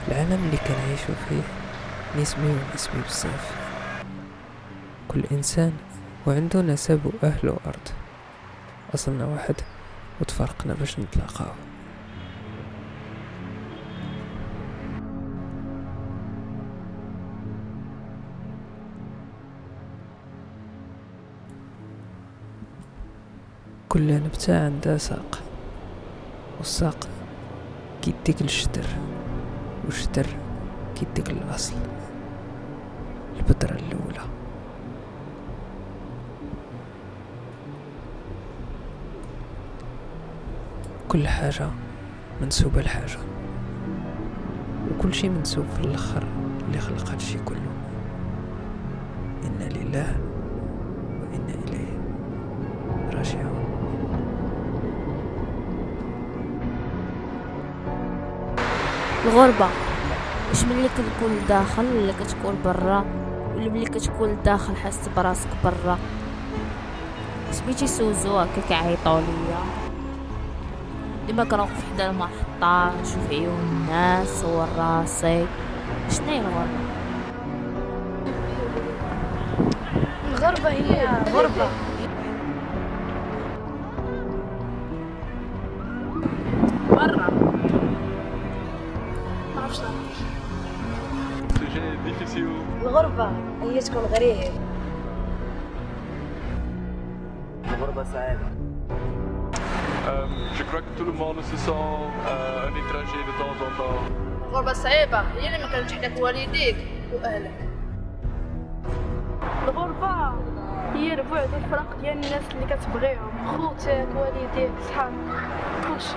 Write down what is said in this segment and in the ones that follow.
العالم اللي كنعيشو فيه نسبي ونسبي بزاف. كل انسان وعنده نسب واهل وارض، اصلنا واحد وتفرقنا باش نتلاقاو. كل نبتة عندها ساق، والساق كيديك للشجر، والشجر كيديك للاصل، البذرة الاولى. كل حاجة منسوبة لحاجة، وكل شي منسوب في الاخر اللي خلق هادشي كله. إنا لله وإنا إليه راجعون. الغربة واش ملي كتكون داخل ولا كتكون برا، ولا ملي كتكون داخل حاس براسك برا؟ سميتي سوزو هكا كيعيطوا ليا ديما كنوقف حدا المحطة نشوف عيون الناس صور راسي. شناهي الغربة؟ الغربة هي غربة برا. ما عرفتش الغربة هي تكون غريب. الغربة سعادة. Je crois que tout le monde se sent un étranger de temps en temps. الغربة صعيبة هي لما كان يجيك والديك وأهلك. الغربة هي البعد والفراق ديال الناس اللي كتبغيهم، خوتك والديك صحابك كلشي.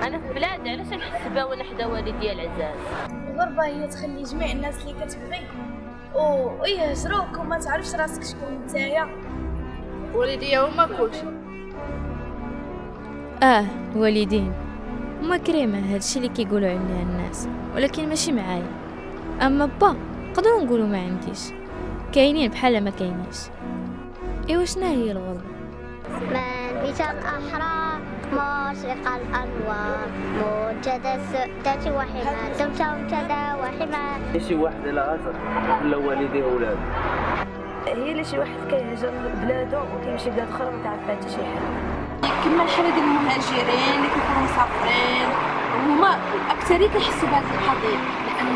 انا في بلاد علاش نحس بها وانا حدا والديا العزاز؟ الغربة هي تخلي جميع الناس اللي كتبغي ويهجروك وما تعرفش راسك شكون نتايا. والديا هما كلشي. الوالدين هما كريمه، هادشي اللي كيقولوا عليها الناس، ولكن ماشي معايا. اما با نقدروا نقولوا ما عنديش، كاينين بحال ما كاينيش. ايوا شنو هي الغربه؟ من بيت الأحرار مشرق الأنوار موجد السؤدة وحماة دمت منتدى وحماة. شي واحد لا غزر ولا والديه ولاده، هي اللي شي واحد كيهجر بلادو وكيمشي بلاد اخرى ما تعرف حتى شي حاجه، كما الحاله ديال المهاجرين اللي كيكونوا مسافرين هما اكثريه كيحسوا بهذه القضيه، لان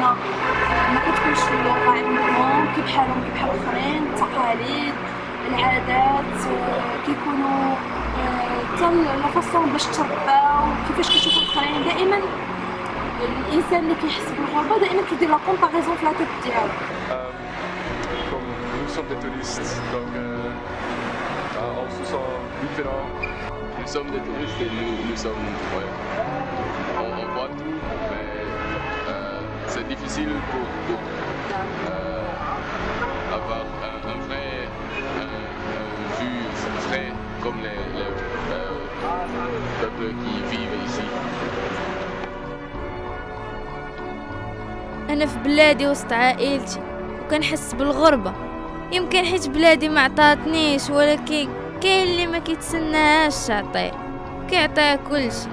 ما كتكونش اللغه عندهم كيبحالهم كيبحال الاخرين، التقاليد العادات كيكونوا حتى لا فاصون باش ترباو كيفاش كيشوفوا الاخرين. دائما الانسان اللي كيحس بالغربه دائما كيدير لا كومباريزون في لا تيت ديالو. Comme nous sommes des touristes, donc on se sent différents. Nous sommes des touristes et nous sommes, ouais, on voit tout, mais c'est difficile pour avoir un vrai vue frais comme les peuples qui vivent ici. انا في بلادي وسط عائلتي وكنحس بالغربه، يمكن حيت بلادي ما عطاتنيش، ولكن كاين اللي ما كيتسناهاش تعطيه، كيعطيها كلشي.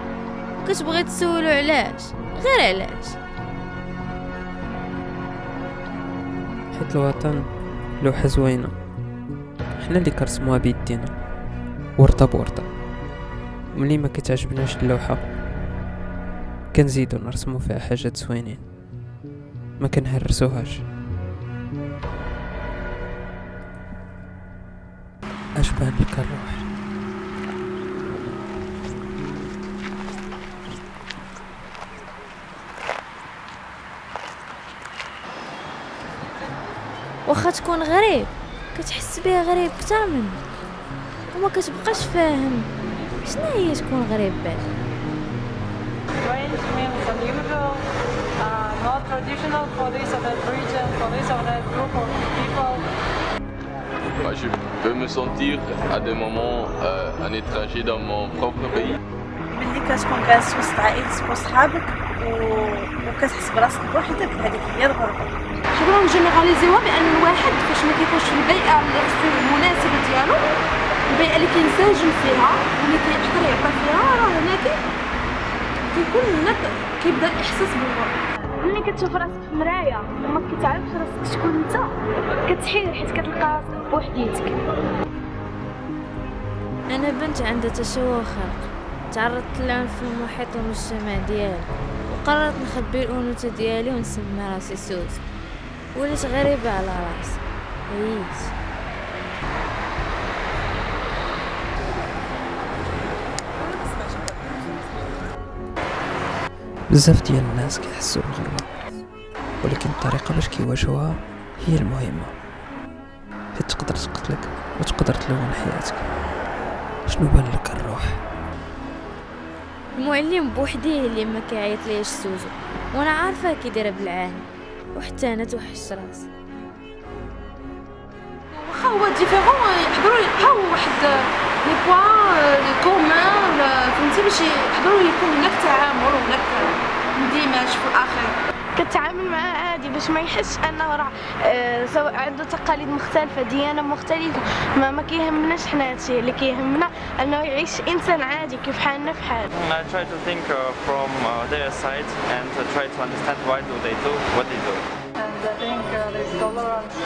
كتبغي تسولو علاش؟ غير علاش؟ حيت الوطن لوحة زوينة، حنا اللي كرسموها بيدينا ورطة بورطة. ملي ما كتعجبناش اللوحة كنزيدو نرسمو فيها حاجات زوينين، ما كنهرسوهاش. اش بان لك الروح؟ واخا تكون غريب كتحس بها غريب كتر منه، وما كتبقاش فاهم شنو هي تكون غريب بعد. Strange means unusual, not traditional for this or that region, for this or that group of people. Moi, je peux me sentir à des moments un étranger dans mon propre pays. ملي كتكون جالس وسط عائلتك وصحابك وكتحس براسك بوحدك، هذيك هي الغربه. نقدروا نجينيراليزيوها بان الواحد فاش ما كيكونش في البيئه المناسبه ديالو، البيئه اللي كينسجم فيها واللي كيقدر يعبر فيها، راه هناك كيكون هناك كيبدا الاحساس بالغربه. ملي كتشوف راسك في المرايه وما كتعرفش راسك شكون انت كتحير حيت كتلقى راسك بوحديتك. انا بنت عندها تشوه خلق، تعرضت للعنف في المحيط والمجتمع ديالي، وقررت نخبي الانوثه ديالي ونسمي راسي سوز. وليت غريبه على راسي، عييت. بزاف ديال الناس كيحسوا بالغربة، ولكن الطريقة باش كيواجهوها هي المهمة، حيت تقدر تقتلك وتقدر تلون حياتك. شنو بان لك الروح؟ المعلم بوحديه اللي ما كيعيط ليش سوزو، وانا عارفه كي دايره بالعاني، وحتى انا توحشت راسي. واخا هو ديفيرون يقدروا يلقاو واحد لي بوين كومان فهمتي باش يقدروا يكون هناك تعامل وهناك اندماج في الاخر. كتعامل معاه عادي باش ما يحسش انه راه سواء عنده تقاليد مختلفه، ديانه مختلفه، ما كيهمناش حنا. هادشي اللي كيهمنا انه يعيش انسان عادي كيف حالنا في حال. I try to think from their side and try to understand why do they do what they do. And I think this tolerance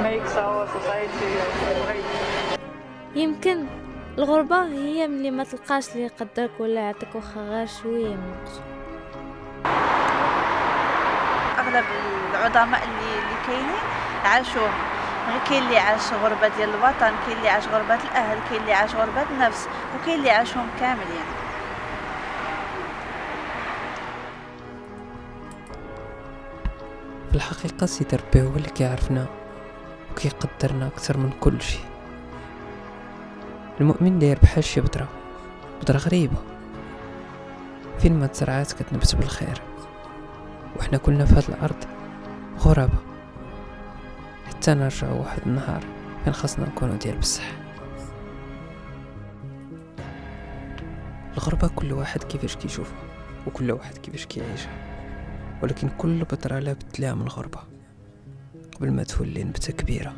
makes our society great. يمكن الغربه هي ملي ما تلقاش اللي يقدرك ولا يعطيك واخا غير شويه من وقت. اغلب العظماء اللي كاينين عاشوها، غير كاين اللي عاش غربه ديال الوطن، كاين اللي عاش غربه الاهل، كاين اللي عاش غربه النفس، وكاين اللي عاشهم كامل يعني. في الحقيقة سيدي ربي هو اللي كيعرفنا وكيقدرنا أكثر من كل شيء. المؤمن داير بحال شي بذرة غريبة، فين ما تزرعات كتنبت بالخير، وحنا كلنا في هاد الأرض غربة حتى نرجعوا واحد النهار فين خاصنا نكونوا ديال بصح. الغربة كل واحد كيفاش كيشوفها وكل واحد كيفاش كيعيشها، ولكن كل بذرة لابد لها من غربة قبل ما تولي نبتة كبيرة.